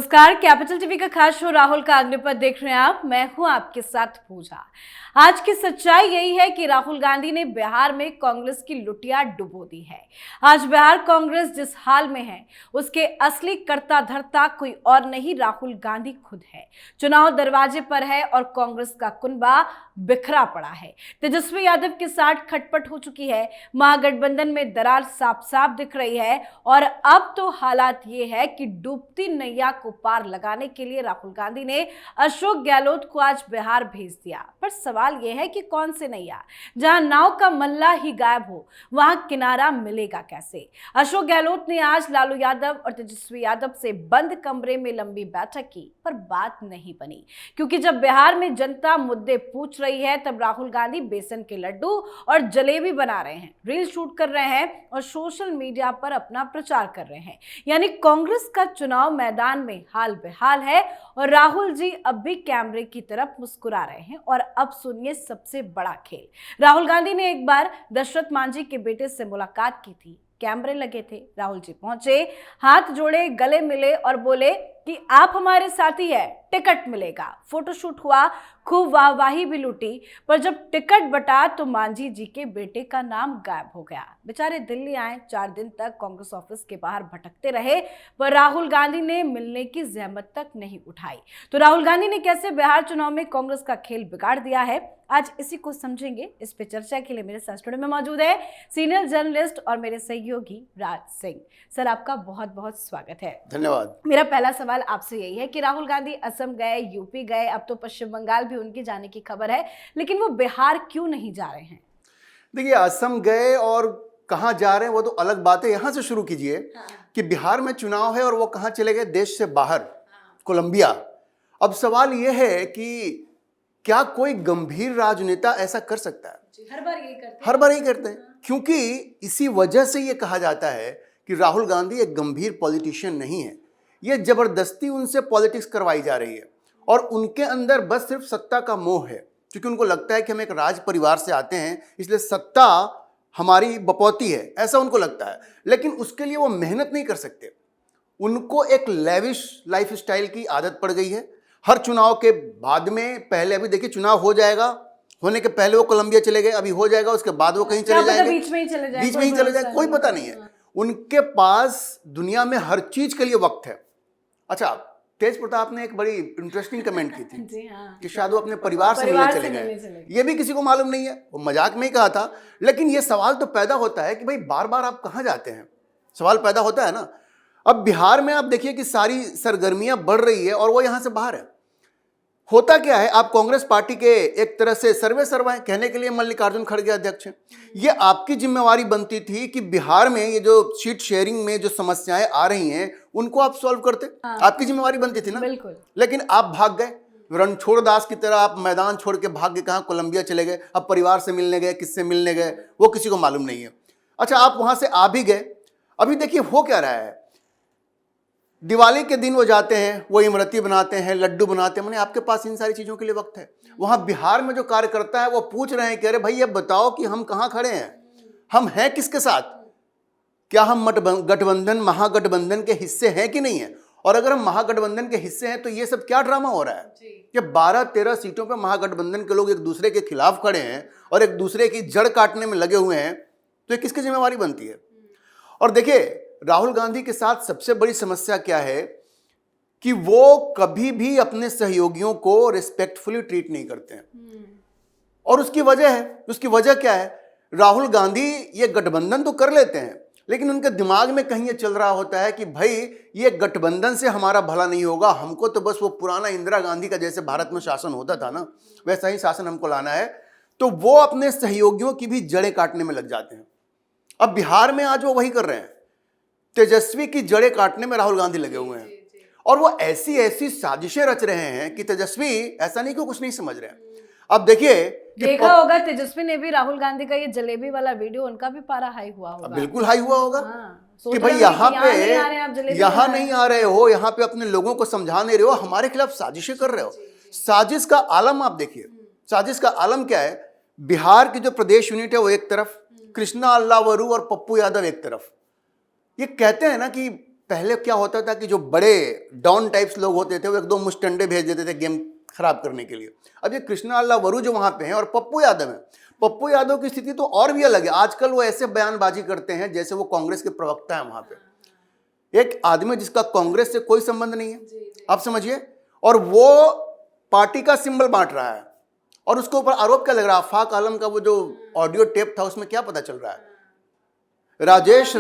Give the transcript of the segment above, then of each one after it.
नमस्कार, capital TV का खास शो राहुल का अग्निपथ देख रहे हैं आप। मैं हूं आपके साथ पूजा। आज की सच्चाई यही है कि राहुल गांधी ने बिहार में कांग्रेस की लुटिया डुबो दी है। आज बिहार कांग्रेस जिस हाल में है उसके असली कर्ता धर्ता कोई और नहीं, राहुल गांधी खुद है। चुनाव दरवाजे पर है और कांग्रेस का कुनबा बिखरा पड़ा है। तेजस्वी यादव के साथ खटपट हो चुकी है। महागठबंधन में दरार साफ साफ दिख रही है और अब तो हालात ये है कि डूबती नैया को पार लगाने के लिए राहुल गांधी ने अशोक गहलोत को आज बिहार भेज दिया। पर सवाल यह है कि कौन से नैया? जहां नाव का मल्ला ही गायब हो वहां किनारा मिलेगा कैसे? अशोक गहलोत ने आज लालू यादव और तेजस्वी यादव से बंद कमरे में लंबी बैठक की, पर बात नहीं बनी। क्योंकि जब बिहार में जनता मुद्दे पूछ रही है तब राहुल गांधी बेसन के लड्डू और जलेबी बना रहे हैं, रील शूट कर रहे हैं और सोशल मीडिया पर अपना प्रचार कर रहे हैं। यानी कांग्रेस का चुनाव मैदान में हाल बेहाल है और राहुल जी अब भी कैमरे की तरफ मुस्कुरा रहे हैं। और अब सुनिए सबसे बड़ा खेल। राहुल गांधी ने एक बार दशरथ मांझी के बेटे से मुलाकात की थी। कैमरे लगे थे, राहुल जी पहुंचे, हाथ जोड़े, गले मिले और बोले कि आप हमारे साथी है, टिकट मिलेगा। फोटोशूट हुआ, खूब वाहवाही भी लूटी, पर जब टिकट बटा तो मांझी जी के बेटे का नाम गायब हो गया। बेचारे दिल्ली आए, 4 दिन तक कांग्रेस ऑफिस के बाहर भटकते रहे, पर राहुल गांधी ने मिलने की जहमत तक नहीं उठाई। तो राहुल गांधी ने कैसे बिहार चुनाव में कांग्रेस का खेल बिगाड़ दिया है, आज इसी को समझेंगे। इस पे चर्चा के लिए मेरे साथ स्टूडियो में मौजूद है सीनियर जर्नलिस्ट और मेरे सहयोगी राज सिंह। सर, आपका बहुत बहुत स्वागत है। धन्यवाद। मेरा पहला सवाल आपसे यही है कि राहुल गांधी असम गए, यूपी गए, अब तो पश्चिम बंगाल भी उनके जाने की खबर है, लेकिन वो बिहार क्यों नहीं जा रहे हैं? देखिए, असम गए और कहाँ जा रहे हैं वो तो अलग बात है। यहाँ से शुरू कीजिए कि बिहार में चुनाव है और वो कहाँ चले गए? देश से बाहर, कोलंबिया। अब सवाल ये है कि क्या कोई गंभीर राजनेता ऐसा कर सकता है? हर बार यही करते हैं। हर बार यही करते हैं, क्योंकि इसी वजह से ये कहा जाता है कि राहुल गांधी एक गंभीर पॉलिटिशियन नहीं है। ये जबरदस्ती उनसे पॉलिटिक्स करवाई जा रही है और उनके अंदर बस सिर्फ सत्ता का मोह है, क्योंकि उनको लगता है कि हम एक राज परिवार से आते हैं, इसलिए सत्ता हमारी बपौती है, ऐसा उनको लगता है। लेकिन उसके लिए वो मेहनत नहीं कर सकते। उनको एक लेविश लाइफ स्टाइल की आदत पड़ गई है। हर चुनाव के बाद में, पहले अभी देखिए चुनाव हो जाएगा, होने के पहले वो कोलंबिया चले गए, अभी हो जाएगा, उसके बाद वो कहीं चले जाएंगे, बीच में ही चले जाए, कोई पता नहीं है। उनके पास दुनिया में हर चीज के लिए वक्त है। अच्छा, तेज प्रताप ने एक बड़ी इंटरेस्टिंग कमेंट की थी जी हाँ, कि शायद वो अपने परिवार से मिलने चले गए। ये भी किसी को मालूम नहीं है, वो मजाक में ही कहा था। लेकिन ये सवाल तो पैदा होता है कि भाई बार बार आप कहाँ जाते हैं, सवाल पैदा होता है ना। अब बिहार में आप देखिए कि सारी सरगर्मियां बढ़ रही है और वो यहां से बाहर है। होता क्या है, आप कांग्रेस पार्टी के एक तरह से सर्वे सर्वा हैं, कहने के लिए मल्लिकार्जुन खड़गे अध्यक्ष हैं। ये आपकी जिम्मेवारी बनती थी कि बिहार में ये जो सीट शेयरिंग में जो समस्याएं आ रही हैं उनको आप सॉल्व करते। आपकी जिम्मेवारी बनती थी ना। बिल्कुल। लेकिन आप भाग गए, रणछोड़ दास की तरह आप मैदान छोड़ के भाग के कहाँ कोलंबिया चले गए। अब परिवार से मिलने गए, किससे मिलने गए वो किसी को मालूम नहीं है। अच्छा, आप वहां से आ भी गए। अभी देखिए हो क्या रहा है, दिवाली के दिन वो जाते हैं, वो इमरती बनाते हैं, लड्डू बनाते हैं। मैंने आपके पास इन सारी चीजों के लिए वक्त है? वहां बिहार में जो कार्यकर्ता है वो पूछ रहे हैं कि अरे भाई ये बताओ कि हम कहां खड़े हैं, हम हैं किसके साथ, क्या हम गठबंधन महागठबंधन के हिस्से हैं कि नहीं है? और अगर हम महागठबंधन के हिस्से हैं तो ये सब क्या ड्रामा हो रहा है कि 12-13 सीटों पर महागठबंधन के लोग एक दूसरे के खिलाफ खड़े हैं और एक दूसरे की जड़ काटने में लगे हुए हैं, तो ये किसकी जिम्मेवारी बनती है? और देखिए, राहुल गांधी के साथ सबसे बड़ी समस्या क्या है कि वो कभी भी अपने सहयोगियों को रिस्पेक्टफुली ट्रीट नहीं करते हैं। और उसकी वजह क्या है? राहुल गांधी ये गठबंधन तो कर लेते हैं, लेकिन उनके दिमाग में कहीं ये चल रहा होता है कि भाई ये गठबंधन से हमारा भला नहीं होगा, हमको तो बस वो पुराना इंदिरा गांधी का जैसे भारत में शासन होता था ना, वैसा ही शासन हमको लाना है। तो वो अपने सहयोगियों की भी जड़ें काटने में लग जाते हैं। अब बिहार में आज वो वही कर रहे हैं, तेजस्वी की जड़ें काटने में राहुल गांधी लगे हुए हैं। और वो ऐसी ऐसी साजिशें रच रहे हैं कि तेजस्वी ऐसा नहीं कि कुछ नहीं समझ रहे हैं। अब देखिए, देखा होगा तेजस्वी ने भी राहुल गांधी का ये जलेबी वाला वीडियो, उनका भी पारा हाई हुआ होगा। बिल्कुल हाई हुआ होगा। कि भाई यहाँ नहीं आ रहे हो, यहाँ पे अपने लोगों को समझा नहीं रहे हो, हमारे खिलाफ साजिशें कर रहे हो। साजिश का आलम आप देखिए, साजिश का आलम क्या है? बिहार की जो प्रदेश यूनिट है वो एक तरफ, कृष्णा अल्लावरू और पप्पू यादव एक तरफ। ये कहते हैं ना कि पहले क्या होता था कि जो बड़े डॉन टाइप्स लोग होते थे वो एक दो मुस्टंडे भेज देते थे गेम खराब करने के लिए। अब ये कृष्णा वरू जो वहां पे हैं और पप्पू यादव हैं, पप्पू यादव की स्थिति तो और भी अलग है। आजकल वो ऐसे बयानबाजी करते हैं जैसे वो कांग्रेस के प्रवक्ता है वहां पे। एक आदमी जिसका कांग्रेस से कोई संबंध नहीं है, आप समझिए, और वो पार्टी का सिंबल बांट रहा है। और उसके ऊपर आरोप क्या लग रहा है? आफाक आलम का वो जो ऑडियो टेप था उसमें क्या पता चल रहा है? राजेश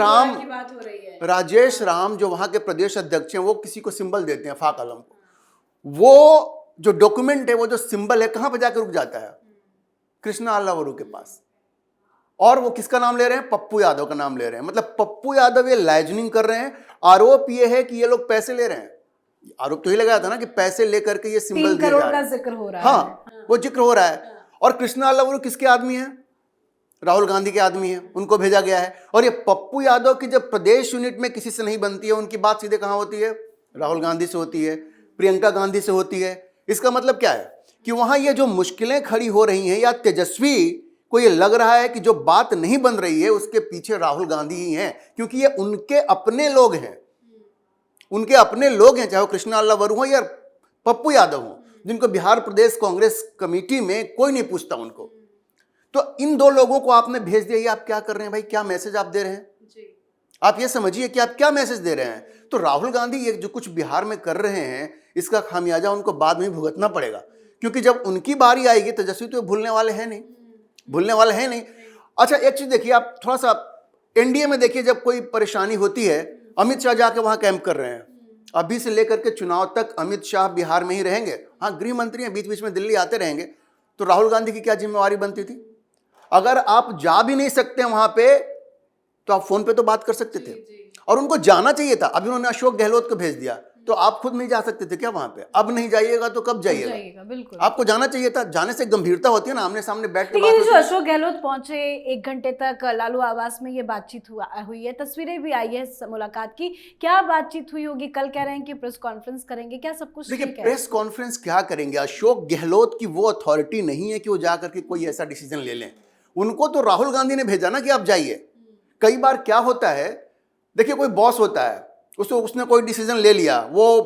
राम जो वहां के प्रदेश अध्यक्ष हैं वो किसी को सिंबल देते हैं, आफाक आलम को। वो जो डॉक्यूमेंट है, वो जो सिंबल है, कहां पर जाकर रुक जाता है? कृष्णा वरू के पास। और वो किसका नाम ले रहे हैं? पप्पू यादव का नाम ले रहे हैं। मतलब पप्पू यादव ये लाइजनिंग कर रहे हैं। आरोप ये है कि ये लोग पैसे ले रहे हैं। आरोप तो ही लगाया था ना कि पैसे लेकर के ये सिंबल 3 करोड़ का जिक्र हो रहा है। हाँ, वो जिक्र हो रहा है। और कृष्णा वरू किसके आदमी है? राहुल गांधी के आदमी है, उनको भेजा गया है। और ये पप्पू यादव की जब प्रदेश यूनिट में किसी से नहीं बनती है, उनकी बात सीधे कहां होती है? राहुल गांधी से होती है, प्रियंका गांधी से होती है। इसका मतलब क्या है कि वहां ये जो मुश्किलें खड़ी हो रही हैं, या तेजस्वी को ये लग रहा है कि जो बात नहीं बन रही है उसके पीछे राहुल गांधी ही हैं, क्योंकि ये उनके अपने लोग हैं। उनके अपने लोग हैं, चाहे वो कृष्णा वरू हो या पप्पू यादव हो, जिनको बिहार प्रदेश कांग्रेस कमेटी में कोई नहीं पूछता उनको। तो इन दो लोगों को आपने भेज दिया। ये आप क्या कर रहे हैं भाई? क्या मैसेज आप दे रहे हैं? आप ये समझिए कि आप क्या मैसेज दे रहे हैं। तो राहुल गांधी ये जो कुछ बिहार में कर रहे हैं, इसका खामियाजा उनको बाद में भुगतना पड़ेगा, क्योंकि जब उनकी बारी आएगी तेजस्वी तो भूलने वाले हैं नहीं, भूलने वाले हैं नहीं। अच्छा, एक चीज देखिए, आप थोड़ा सा एनडीए में देखिए, जब कोई परेशानी होती है, अमित शाह जाके वहां कैंप कर रहे हैं। अभी से लेकर के चुनाव तक अमित शाह बिहार में ही रहेंगे। हाँ, गृह मंत्री हैं, बीच बीच में दिल्ली आते रहेंगे। तो राहुल गांधी की क्या जिम्मेवारी बनती थी? अगर आप जा भी नहीं सकते वहां पे, तो आप फोन पे तो बात कर सकते थे, और उन्होंने जाना चाहिए था। अभी उन्होंने अशोक गहलोत को भेज दिया, तो आप खुद नहीं जा सकते थे क्या वहां पे? अब नहीं जाइएगा तो कब जाइएगा? बिल्कुल, आपको जाना चाहिए था। जाने से गंभीरता होती है ना, आमने सामने बैठ के। लेकिन जो अशोक गहलोत पहुंचे 1 घंटे तक लालू आवास में, ये बातचीत हुई है, तस्वीरें भी आई है इस मुलाकात की। क्या बातचीत हुई होगी? कल कह रहे हैं कि प्रेस कॉन्फ्रेंस करेंगे, क्या सब कुछ देखिए, ठीक है? प्रेस कॉन्फ्रेंस क्या करेंगे? अशोक गहलोत की वो अथॉरिटी नहीं है कि वो जाकर के कोई ऐसा डिसीजन ले लें। उनको तो राहुल गांधी ने भेजा ना कि आप जाइए। कई बार क्या होता है, देखिए, कोई बॉस होता है, उसने कोई डिसीजन ले लिया, वो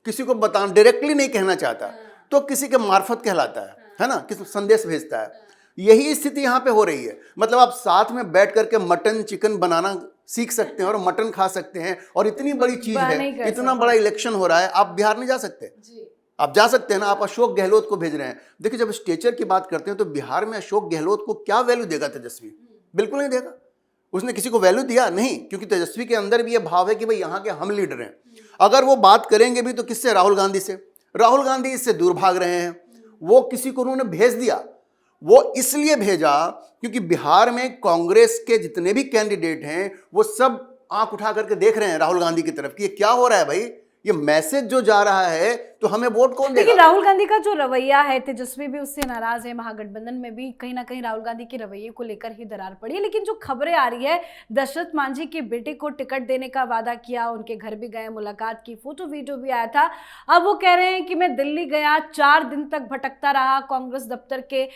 किसी को बता डायरेक्टली नहीं कहना चाहता, तो किसी के मार्फत कहलाता है ना, किसी संदेश भेजता है। यही स्थिति यहाँ पे हो रही है। मतलब आप साथ में बैठ करके मटन चिकन बनाना सीख सकते हैं और मटन खा सकते हैं, और इतनी बड़ी चीज है, इतना बड़ा इलेक्शन हो रहा है, आप बिहार नहीं जा सकते? आप जा सकते हैं ना। आप अशोक गहलोत को भेज रहे हैं। देखिए, जब स्टेचर की बात करते हैं तो बिहार में अशोक गहलोत को क्या वैल्यू देगा तेजस्वी? बिल्कुल नहीं देगा। उसने किसी को वैल्यू दिया नहीं, क्योंकि तेजस्वी के अंदर भी ये भाव है कि भाई यहाँ के हम लीडर हैं। अगर वो बात करेंगे भी तो किससे? राहुल गांधी से। राहुल गांधी इससे दूर भाग रहे हैं। वो किसी को उन्होंने भेज दिया। वो इसलिए भेजा क्योंकि बिहार में कांग्रेस के जितने भी कैंडिडेट हैं वो सब आंख उठा करके देख रहे हैं राहुल गांधी की तरफ कि ये क्या हो रहा है भाई, ये मैसेज जो जा रहा है, तो हमें वोट कौन देगा? लेकिन राहुल गांधी का जो रवैया है, तेजस्वी भी उससे नाराज है, महागठबंधन में भी कहीं ना कहीं राहुल गांधी के रवैये को लेकर ही दरार पड़ी है। लेकिन जो खबरें आ रही है, दशरथ मांझी के बेटे को टिकट देने का वादा किया, उनके घर भी गए, मुलाकात की, फोटो वीडियो भी आया था। अब वो कह रहे हैं कि मैं दिल्ली गया, 4 दिन तक भटकता रहा, कांग्रेस दफ्तर के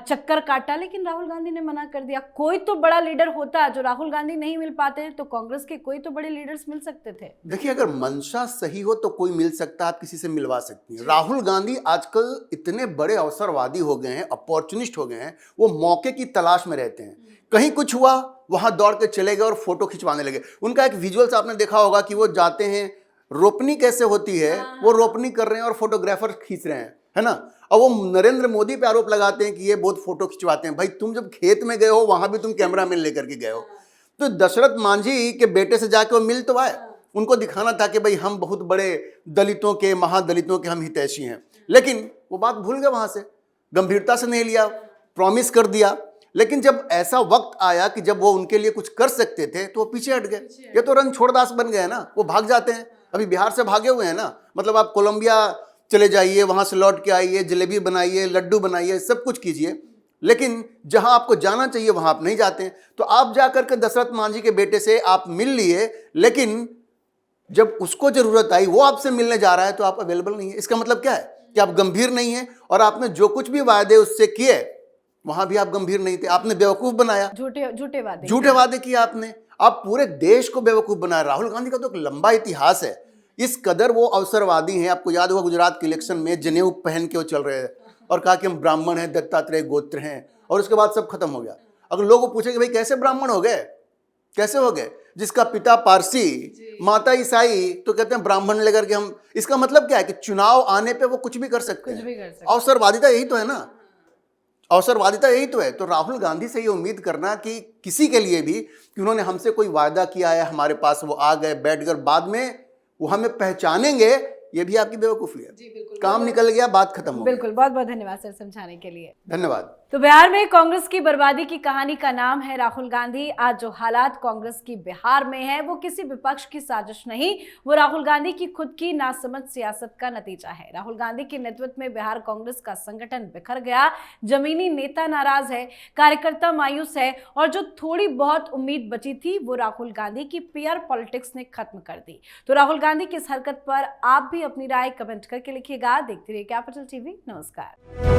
चक्कर काटा, लेकिन राहुल गांधी ने मना कर दिया। कोई तो बड़ा लीडर होता, जो राहुल गांधी नहीं मिल पाते तो कांग्रेस के कोई तो बड़े लीडर्स मिल सकते थे। देखिए, अगर मंशा सही हो तो कोई मिल सकता है, आप किसी से मिलवा सकती हैं। राहुल गांधी आजकल इतने बड़े अवसरवादी हो गए हैं, अपॉर्चुनिस्ट हो गए हैं, वो मौके की तलाश में रहते हैं। कहीं कुछ हुआ, वहां दौड़ के चले गए और फोटो खिंचवाने लगे। उनका एक विजुअल्स आपने देखा होगा कि वो जाते हैं, रोपनी कैसे होती है, वो रोपनी कर रहे हैं और फोटोग्राफर खींच रहे हैं, है ना। और वो नरेंद्र मोदी पे आरोप लगाते हैं कि ये बहुत फोटो खिंचवाते हैं। भाई, तुम जब खेत में गए हो वहां भी तुम कैमरामैन लेकर के गए हो। तो दशरथ मांझी के बेटे से जाके वो मिल तो आए, उनको दिखाना था कि भाई हम बहुत बड़े दलितों के, महादलितों के हम हितैषी हैं। लेकिन वो बात भूल गए, वहां से गंभीरता से नहीं लिया, प्रॉमिस कर दिया। लेकिन जब ऐसा वक्त आया कि जब वो उनके लिए कुछ कर सकते थे तो वो पीछे हट गए। ये तो रणछोड़दास बन गए ना, वो भाग जाते हैं। अभी बिहार से भागे हुए हैं ना। मतलब आप कोलंबिया चले जाइए, वहां से लौट के आइए, जलेबी बनाइए, लड्डू बनाइए, सब कुछ कीजिए, लेकिन जहां आपको जाना चाहिए वहां आप नहीं जाते हैं। तो आप जाकर के दशरथ मांझी के बेटे से आप मिल लिए, लेकिन जब उसको जरूरत आई, वो आपसे मिलने जा रहा है तो आप अवेलेबल नहीं है। इसका मतलब क्या है कि आप गंभीर नहीं है, और आपने जो कुछ भी वादे उससे किए वहां भी आप गंभीर नहीं थे। आपने बेवकूफ बनाया, झूठे वादे किए आपने। आप पूरे देश को बेवकूफ बनाए। राहुल गांधी का तो एक लंबा इतिहास है, इस कदर वो अवसरवादी हैं। आपको याद होगा गुजरात के इलेक्शन में जनेऊ पहन के वो चल रहे थे और कहा कि हम ब्राह्मण हैं, दत्तात्रेय गोत्र हैं, और उसके बाद सब खत्म हो गया। अगर लोगों को पूछे कि भाई कैसे ब्राह्मण हो गए, कैसे हो गए, जिसका पिता पारसी माता ईसाई, तो कहते हैं ब्राह्मण लेकर के हम। इसका मतलब क्या है कि चुनाव आने पे वो कुछ भी कर सकते हैं। अवसरवादिता यही तो है ना, अवसरवादिता यही तो है। तो राहुल गांधी से ये उम्मीद करना कि किसी के लिए भी कि उन्होंने हमसे कोई वायदा किया है, हमारे पास वो आ गए, बैठ कर बाद में वो हमें पहचानेंगे, ये भी आपकी बेवकूफ़ी है। काम निकल गया, बात खत्म हो गई। बिल्कुल, बहुत बहुत धन्यवाद सर समझाने के लिए। धन्यवाद। तो बिहार में कांग्रेस की बर्बादी की कहानी का नाम है राहुल गांधी। आज जो हालात कांग्रेस की बिहार में है वो किसी विपक्ष की साजिश नहीं, वो राहुल गांधी की खुद की नासमझ सियासत का नतीजा है। राहुल गांधी के नेतृत्व में बिहार कांग्रेस का संगठन बिखर गया, जमीनी नेता नाराज है, कार्यकर्ता मायूस है, और जो थोड़ी बहुत उम्मीद बची थी वो राहुल गांधी की पीआर पॉलिटिक्स ने खत्म कर दी। तो राहुल गांधी की इस हरकत पर आप भी अपनी राय कमेंट करके लिखिएगा। देखते रहिए कैपिटल टीवी। नमस्कार।